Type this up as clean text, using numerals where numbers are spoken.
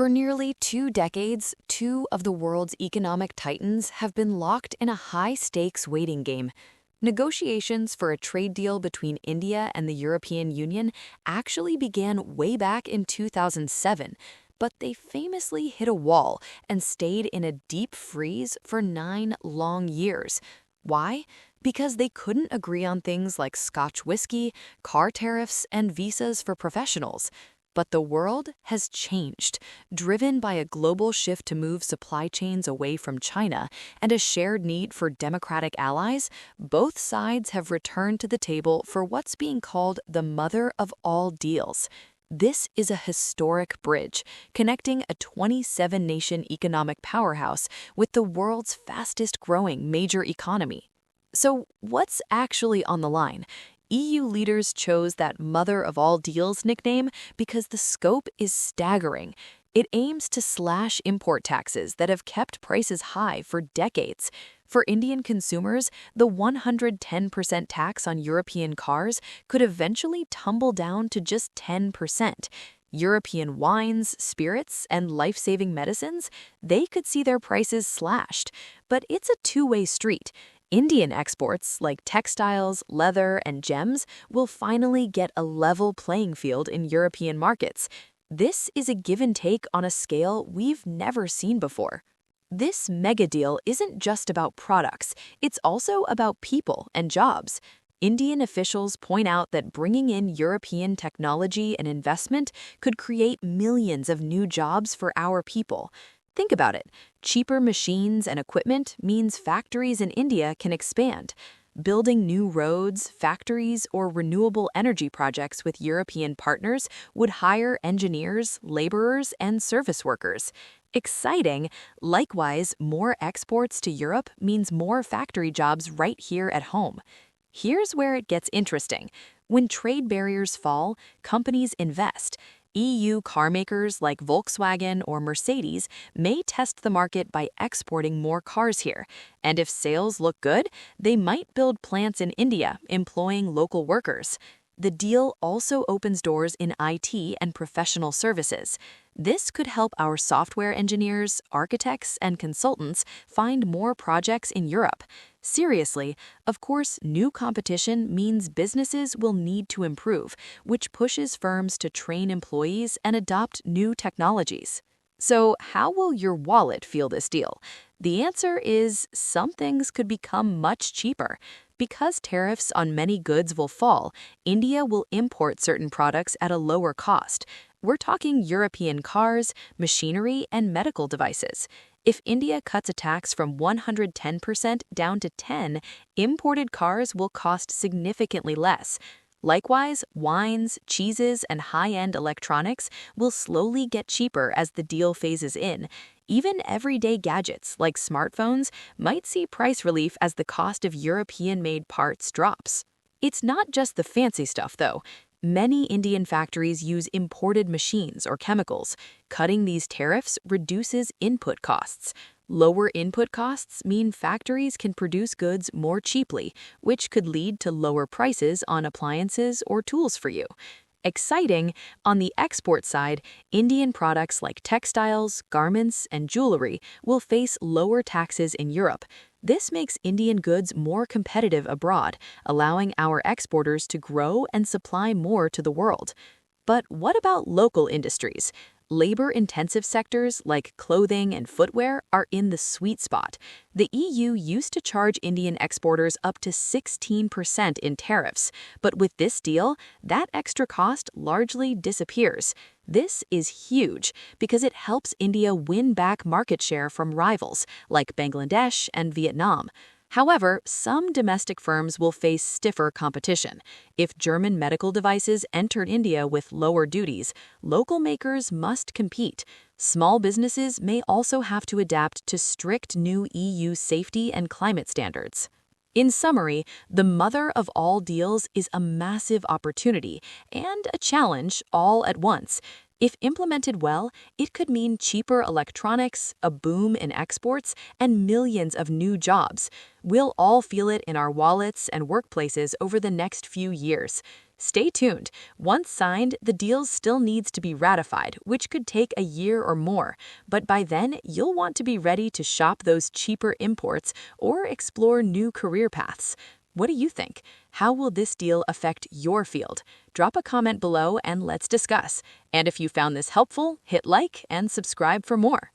For nearly 2 decades, two of the world's economic titans have been locked in a high-stakes waiting game. Negotiations for a trade deal between India and the European Union actually began way back in 2007, but they famously hit a wall and stayed in a deep freeze for 9 long years. Why? Because they couldn't agree on things like Scotch whiskey, car tariffs, and visas for professionals. But the world has changed, driven by a global shift to move supply chains away from China and a shared need for democratic allies. Both sides have returned to the table for what's being called the mother of all deals. This is a historic bridge connecting a 27-nation economic powerhouse with the world's fastest-growing major economy. So, what's actually on the line? EU leaders chose that mother of all deals nickname because the scope is staggering. It aims to slash import taxes that have kept prices high for decades. For Indian consumers, the 110% tax on European cars could eventually tumble down to just 10%. European wines, spirits, and life-saving medicines, they could see their prices slashed. But it's a two-way street. Indian exports, like textiles, leather, and gems, will finally get a level playing field in European markets. This is a give and take on a scale we've never seen before. This mega deal isn't just about products, it's also about people and jobs. Indian officials point out that bringing in European technology and investment could create millions of new jobs for our people. Think about it. Cheaper machines and equipment means factories in India can expand. Building new roads, factories, or renewable energy projects with European partners would hire engineers, laborers, and service workers. Exciting! Likewise, more exports to Europe means more factory jobs right here at home. Here's where it gets interesting. When trade barriers fall, companies invest. EU car makers like Volkswagen or Mercedes may test the market by exporting more cars here. And if sales look good, they might build plants in India, employing local workers. The deal also opens doors in IT and professional services. This could help our software engineers, architects, and consultants find more projects in Europe. Seriously, of course, new competition means businesses will need to improve, which pushes firms to train employees and adopt new technologies. So, how will your wallet feel this deal? The answer is some things could become much cheaper. Because tariffs on many goods will fall, India will import certain products at a lower cost. We're talking European cars, machinery, and medical devices. If India cuts a tax from 110% down to 10%, imported cars will cost significantly less. Likewise, wines, cheeses, and high-end electronics will slowly get cheaper as the deal phases in. Even everyday gadgets like smartphones might see price relief as the cost of European-made parts drops. It's not just the fancy stuff, though. Many Indian factories use imported machines or chemicals. Cutting these tariffs reduces input costs. Lower input costs mean factories can produce goods more cheaply, which could lead to lower prices on appliances or tools for you. Exciting, on the export side, Indian products like textiles, garments, and jewelry will face lower taxes in Europe. This makes Indian goods more competitive abroad, allowing our exporters to grow and supply more to the world. But what about local industries? Labor-intensive sectors like clothing and footwear are in the sweet spot. The EU used to charge Indian exporters up to 16% in tariffs, but with this deal, that extra cost largely disappears. This is huge because it helps India win back market share from rivals like Bangladesh and Vietnam. However, some domestic firms will face stiffer competition. If German medical devices entered India with lower duties, local makers must compete. Small businesses may also have to adapt to strict new EU safety and climate standards. In summary, the mother of all deals is a massive opportunity and a challenge all at once. If implemented well, it could mean cheaper electronics, a boom in exports, and millions of new jobs. We'll all feel it in our wallets and workplaces over the next few years. Stay tuned. Once signed, the deal still needs to be ratified, which could take a year or more. But by then, you'll want to be ready to shop those cheaper imports or explore new career paths. What do you think? How will this deal affect your field? Drop a comment below and let's discuss. And if you found this helpful, hit like and subscribe for more.